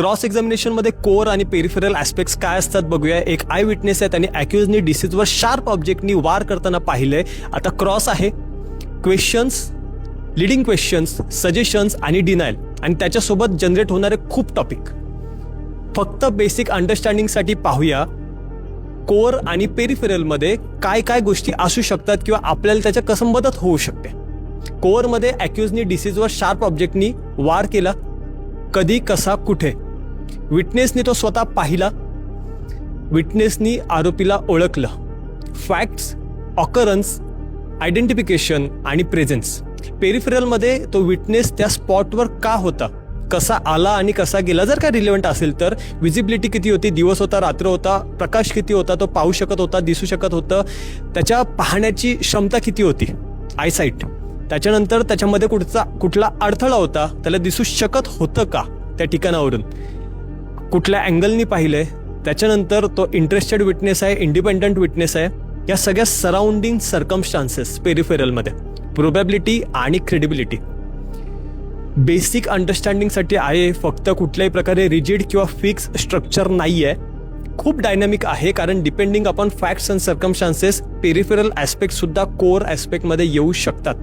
Cross एक्झामिनेशनमध्ये core आणि peripheral aspects काय असतात बघूया. एक आय विटनेस आहेत आणि अॅक्युजनी डिसीजवर शार्प ऑब्जेक्टनी वार करताना पाहिलंय. आता क्रॉस आहे क्वेश्चन्स, लिडिंग क्वेश्चन्स, सजेशन्स आणि डिनायल आणि त्याच्यासोबत जनरेट होणारे खूप टॉपिक. फक्त बेसिक अंडरस्टँडिंगसाठी पाहूया कोर आणि पेरिफेरलमध्ये काय काय गोष्टी असू शकतात किंवा आपल्याला त्याच्या कसं मदत होऊ शकते. कोअरमध्ये अॅक्युजनी डिसीजवर शार्प ऑब्जेक्टनी वार केला. कधी, कसा, कुठे. विटनेसनी तो स्वतः पाहिला. विटनेसनी आरोपीला ओळखलं. फॅक्ट्स, ऑकरन्स, आयडेंटिफिकेशन आणि प्रेझेन्स. पेरिफेरलमध्ये तो विटनेस त्या स्पॉटवर का होता, कसा आला आणि कसा गेला, जर काय रिलेव्हंट असेल तर. विजिबिलिटी किती होती, दिवस होता, रात्र होता, प्रकाश किती होता, तो पाहू शकत होता, दिसू शकत होतं, त्याच्या पाहण्याची क्षमता किती होती, आयसाईट. त्याच्यानंतर त्याच्यामध्ये कुठला अडथळा होता, त्याला दिसू शकत होतं का त्या ठिकाणावरून, कुठल्या अँगलनी पाहिलंय. त्याच्यानंतर तो इंटरेस्टेड विटनेस आहे, इंडिपेंडंट विटनेस आहे. या सगळ्या सराउंडिंग सर्कमस्टान्सेस पेरिफेरलमध्ये, प्रोबॅबिलिटी आणि क्रेडिबिलिटी. बेसिक अंडरस्टँडिंगसाठी आहे. फक्त कुठल्याही प्रकारे रिजिड किंवा फिक्स स्ट्रक्चर नाही आहे, खूप डायनॅमिक आहे. कारण depending upon facts and circumstances peripheral aspect सुद्धा कोर ॲस्पेक्टमध्ये येऊ शकतात.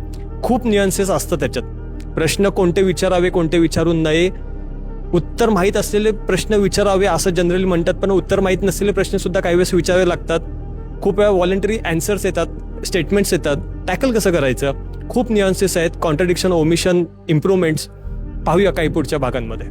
खूप न्युअन्सेस असतात त्याच्यात. प्रश्न कोणते विचारावे, कोणते विचारू नये, उत्तर माहीत असलेले प्रश्न विचारावे असं जनरली म्हणतात, पण उत्तर माहीत नसलेले प्रश्न सुद्धा काही वेळेस विचारावे लागतात. खूप वेळा व्हॉलंटरी ॲन्सर्स येतात, स्टेटमेंट्स येतात. टॅकल कसं करायचं, खूप न्युअन्सेस आहेत. कॉन्ट्रडिक्शन, ओमिशन, इम्प्रूव्हमेंट्स पाहूया काही पुढच्या भागांमध्ये.